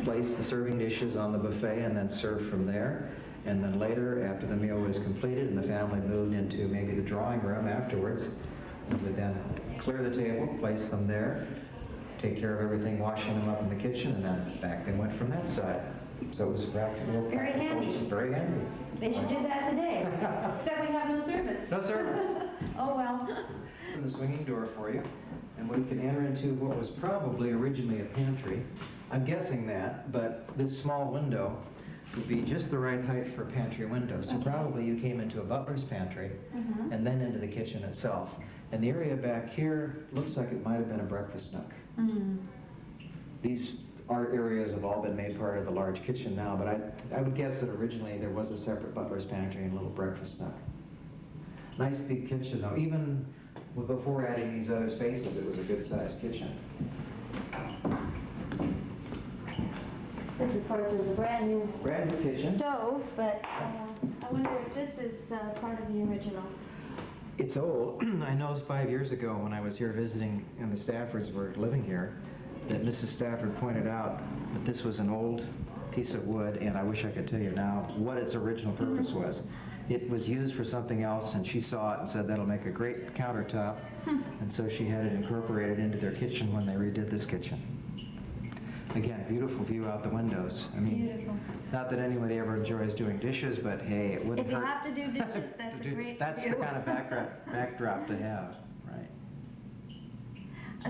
place the serving dishes on the buffet and then serve from there. And then later, after the meal was completed and the family moved into maybe the drawing room afterwards, we would then clear the table, place them there, take care of everything, washing them up in the kitchen, and then back they went from that side. So it was practical. Very handy. Very handy. They should do that today. Except we have no servants. No servants. Oh well. Open the swinging door for you, and we can enter into what was probably originally a pantry. I'm guessing that, but this small window would be just the right height for a pantry window. So probably you came into a butler's pantry and then into the kitchen itself. And the area back here looks like it might have been a breakfast nook. These art areas have all been made part of the large kitchen now, but I would guess that originally there was a separate butler's pantry and a little breakfast nook. Nice big kitchen though. Even before adding these other spaces, it was a good-sized kitchen. This, of course, is a brand new kitchen. stove, but I wonder if this is part of the original. It's old. I know 5 years ago when I was here visiting and the Staffords were living here, that Mrs. Stafford pointed out that this was an old piece of wood, and I wish I could tell you now what its original purpose was. It was used for something else, and she saw it and said that'll make a great countertop, and so she had it incorporated into their kitchen when they redid this kitchen. Again, beautiful view out the windows. I mean, beautiful. Not that anybody ever enjoys doing dishes, but hey, it wouldn't hurt. If you have to do dishes, that's a great That's view. the kind of backdrop to have, right?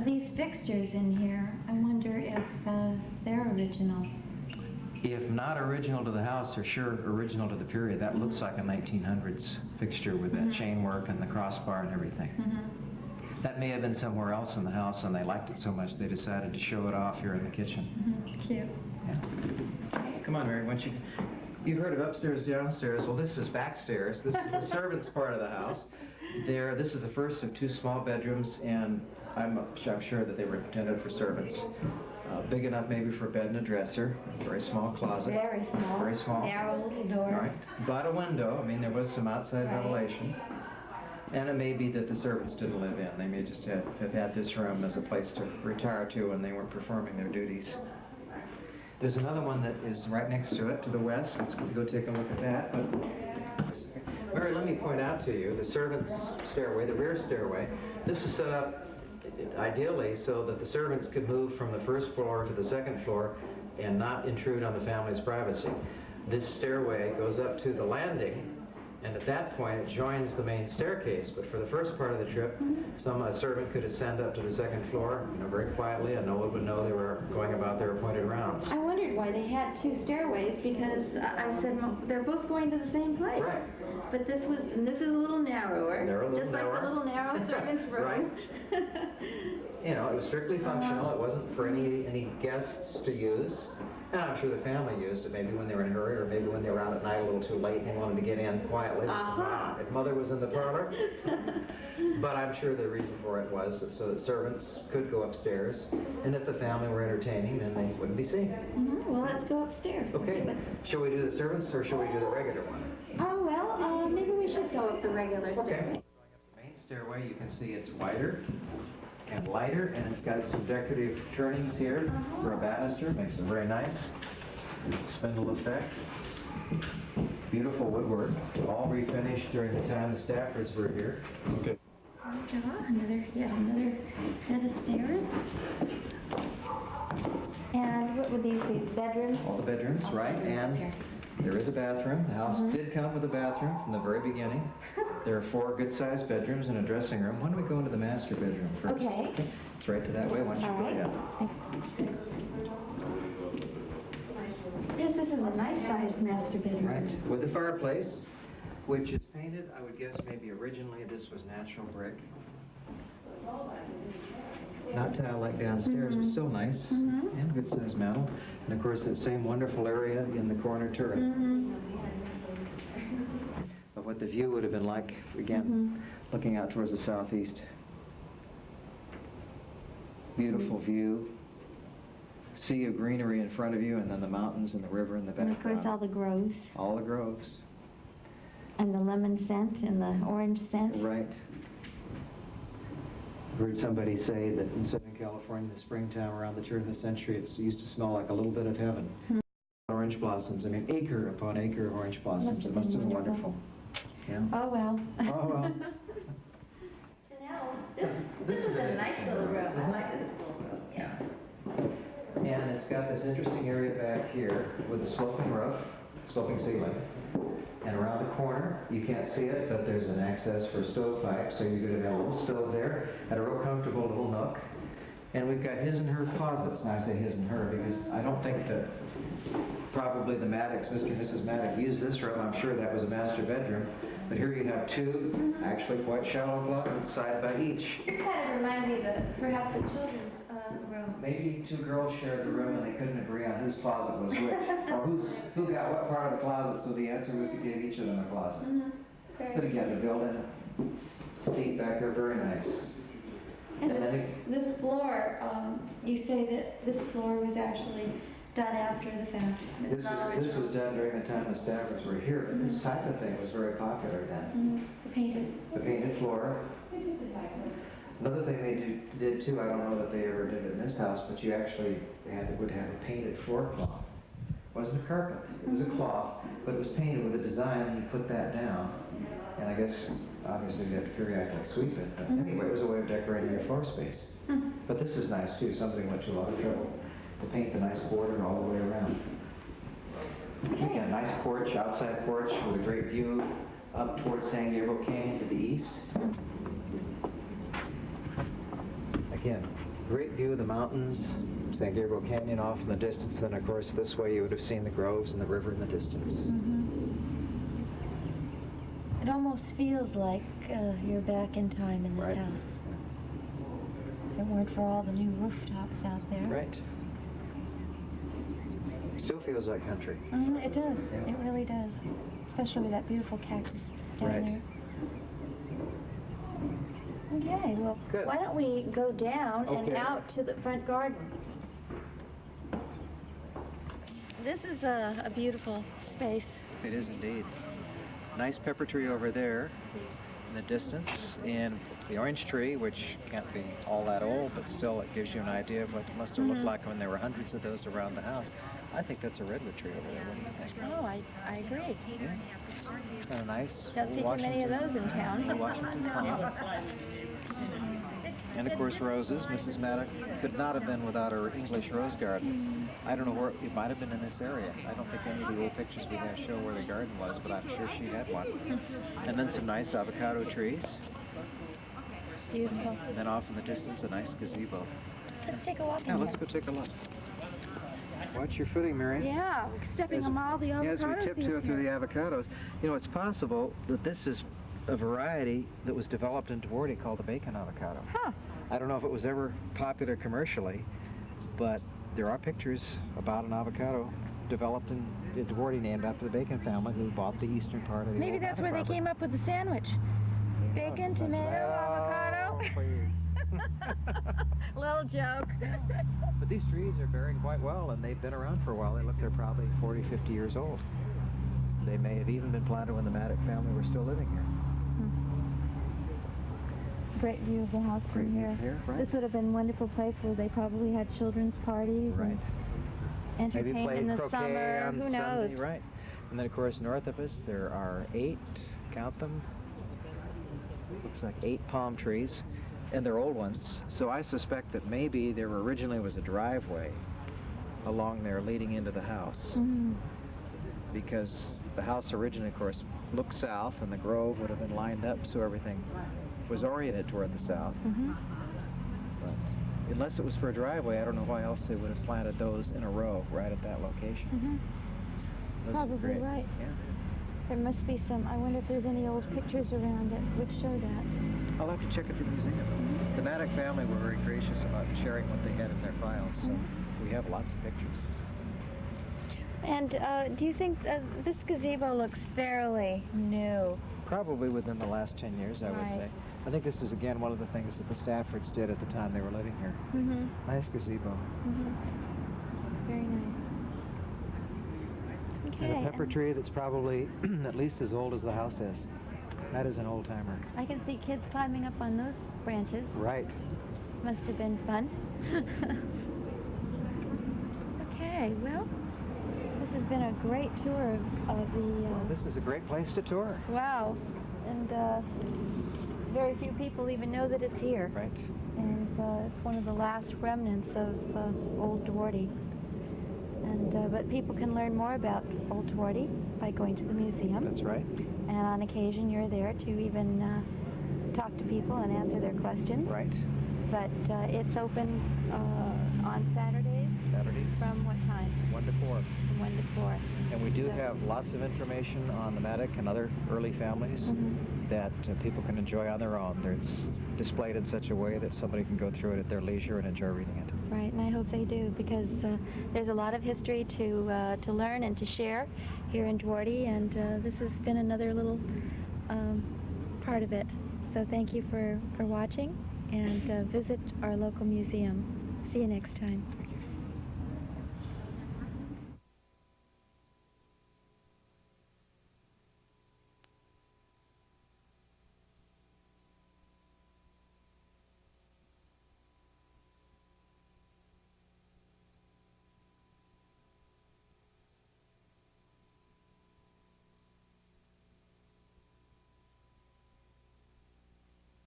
These fixtures in here, I wonder if they're original. If not original to the house, they're sure original to the period. That looks like a 1900s fixture with that chain work and the crossbar and everything. That may have been somewhere else in the house, and they liked it so much they decided to show it off here in the kitchen. Cute. Yeah. Come on, Mary, why don't you heard of upstairs, downstairs. Well, this is backstairs. This is the servants' part of the house. This is the first of 2 small bedrooms, and I'm sure that they were intended for servants. Big enough maybe for a bed and a dresser. Very small closet. Very small. Very small. Narrow little door. All right. But a window. I mean, there was some outside ventilation. And it may be that the servants didn't live in. They may just have had this room as a place to retire to when they weren't performing their duties. There's another one that is right next to it, to the west. Let's go take a look at that. But Mary, let me point out to you the servants' stairway, the rear stairway. This is set up ideally so that the servants could move from the first floor to the second floor and not intrude on the family's privacy. This stairway goes up to the landing, and at that point it joins the main staircase. But for the first part of the trip, a servant could ascend up to the second floor, very quietly, and no one would know they were going about their appointed rounds. I wondered why they had 2 stairways, because I said, well, they're both going to the same place. Right. But this is a little narrower, just like the little narrow servant's room. Right. It was strictly functional. It wasn't for any guests to use. And I'm sure the family used it maybe when they were in a hurry, or maybe when they were out at night a little too late and they wanted to get in quietly. If mother was in the parlor. But I'm sure the reason for it was so that servants could go upstairs, and if the family were entertaining, then they wouldn't be seen. Well, let's go upstairs. Okay. Shall we do the servants, or shall we do the regular one? Oh, well, maybe we should go up the regular stairway. Going up the main stairway, you can see it's wider and lighter, and it's got some decorative turnings here for a banister. Makes it very nice. Spindle effect. Beautiful woodwork. All refinished during the time the Staffords were here. Okay. Yet another set of stairs. And what would these be? Bedrooms? All the bedrooms, right? And there is a bathroom. The house did come with a bathroom from the very beginning. There are 4 good-sized bedrooms and a dressing room. Why don't we go into the master bedroom first? Okay. It's right to that way. Why don't you go ahead? Yes, this is a nice-sized master bedroom. Right. With the fireplace, which is painted, I would guess maybe originally this was natural brick. Not tile like downstairs, but still nice. And good-sized metal. And of course, that same wonderful area in the corner turret. Of what the view would have been like, again, looking out towards the southeast. Beautiful view. Sea of greenery in front of you, and then the mountains and the river in the background. And of course, all the groves. All the groves. And the lemon scent and the orange scent. Right. I've heard somebody say that in Southern California in the springtime around the turn of the century. It used to smell like a little bit of heaven. Orange blossoms, I mean acre upon acre of orange blossoms. It must have been wonderful. Yeah. Oh well. Oh well. So now, this is a nice little room. I like this little room, yes. And it's got this interesting area back here with a sloping roof, sloping ceiling. And around the corner, you can't see it, but there's an access for a stovepipe, so you're going to have a little stove there, and a real comfortable little nook. And we've got his and her closets. Now I say his and her because I don't think that probably the Maddocks, Mr. and Mrs. Maddock, used this room. I'm sure that was a master bedroom. But here you have two, actually quite shallow closets, side by each. This kind of reminds me of perhaps a children's room. Maybe two girls shared the room and they couldn't agree on whose closet was which, or who got what part of the closet, so the answer was to give each of them a closet. But again, the built-in seat back there, very nice. And this floor, you say that this floor was actually done after the fact. This was done during the time the Staffers were here, but this type of thing was very popular then. The painted floor. Another thing they did too, I don't know that they ever did it in this house, but you actually would have a painted floor cloth. It wasn't a carpet, it was a cloth, but it was painted with a design, and you put that down. And I guess, obviously, you have to periodically sweep it, but anyway, it was a way of decorating your floor space. But this is nice too, somebody went to a lot of trouble to paint the nice border all the way around. Again, a nice porch, outside porch, with a great view up towards San Gabriel Canyon to the east. Again, great view of the mountains, San Gabriel Canyon off in the distance. Then, of course, this way you would have seen the groves and the river in the distance. It almost feels like you're back in time in this house. If it weren't for all the new rooftops out there. Right. Still feels like country. It does. Yeah. It really does. Especially with that beautiful cactus down there. Okay, well, why don't we go down and out to the front garden? This is a beautiful space. It is indeed. Nice pepper tree over there in the distance, and the orange tree, which can't be all that old, but still it gives you an idea of what it must have looked like when there were hundreds of those around the house. I think that's a redwood tree over there. What do you think? Oh, I agree. Yeah. Kind of nice. Don't see too many of those in town. Washington palm. And of course roses. Mrs. Maddock could not have been without her English rose garden. I don't know where, it might have been in this area. I don't think any of the old pictures we have show where the garden was, but I'm sure she had one. And then some nice avocado trees. Beautiful. And then off in the distance, a nice gazebo. Let's take a walk in Yeah, let's go take a look. Watch your footing, Mary. Yeah, stepping on all the avocados. As we tiptoe through the avocados, you know, it's possible that this is a variety that was developed in Duarte called the bacon avocado. Huh. I don't know if it was ever popular commercially, but there are pictures about an avocado developed in Duarte named after the Bacon family who bought the eastern part of the Maybe that's where they came up with the sandwich. Bacon, tomato, avocado. Little joke. But these trees are bearing quite well, and they've been around for a while. They look they're probably 40, 50 years old. They may have even been planted when the Maddock family were still living here. Great view of the house from here. This would have been a wonderful place where they probably had children's parties. Right. And entertained in the summer. On Who knows? Sunday, right. And then, of course, north of us, there are 8, count them, looks like 8 palm trees, and they're old ones. So I suspect that maybe there originally was a driveway along there leading into the house. Because the house originally, of course, looked south, and the grove would have been lined up so everything was oriented toward the south. But unless it was for a driveway, I don't know why else they would have planted those in a row right at that location. Probably right. Yeah. There must be some. I wonder if there's any old pictures around that would show that. I'll have to check at the museum. The Maddock family were very gracious about sharing what they had in their files, so we have lots of pictures. And do you think this gazebo looks fairly new? Probably within the last 10 years, I would say. I think this is, again, one of the things that the Staffords did at the time they were living here. Nice gazebo. Very nice. Okay. And a pepper tree that's probably at least as old as the house is. That is an old-timer. I can see kids climbing up on those branches. Right. must have been fun. Okay, well, this has been a great tour of the... Well, this is a great place to tour. Wow. And very few people even know that it's here. Right. And it's one of the last remnants of Old Duarte. And but people can learn more about Old Duarte by going to the museum. That's right. And on occasion you're there to even talk to people and answer their questions. Right. But it's open on Saturdays. Saturdays. From what time? 1 to 4. From 1 to 4. And we do have lots of information on the Maddock and other early families that people can enjoy on their own. It's displayed in such a way that somebody can go through it at their leisure and enjoy reading it. Right, and I hope they do, because there's a lot of history to learn and to share here in Duarte, and this has been another little part of it. So thank you for watching, and visit our local museum. See you next time.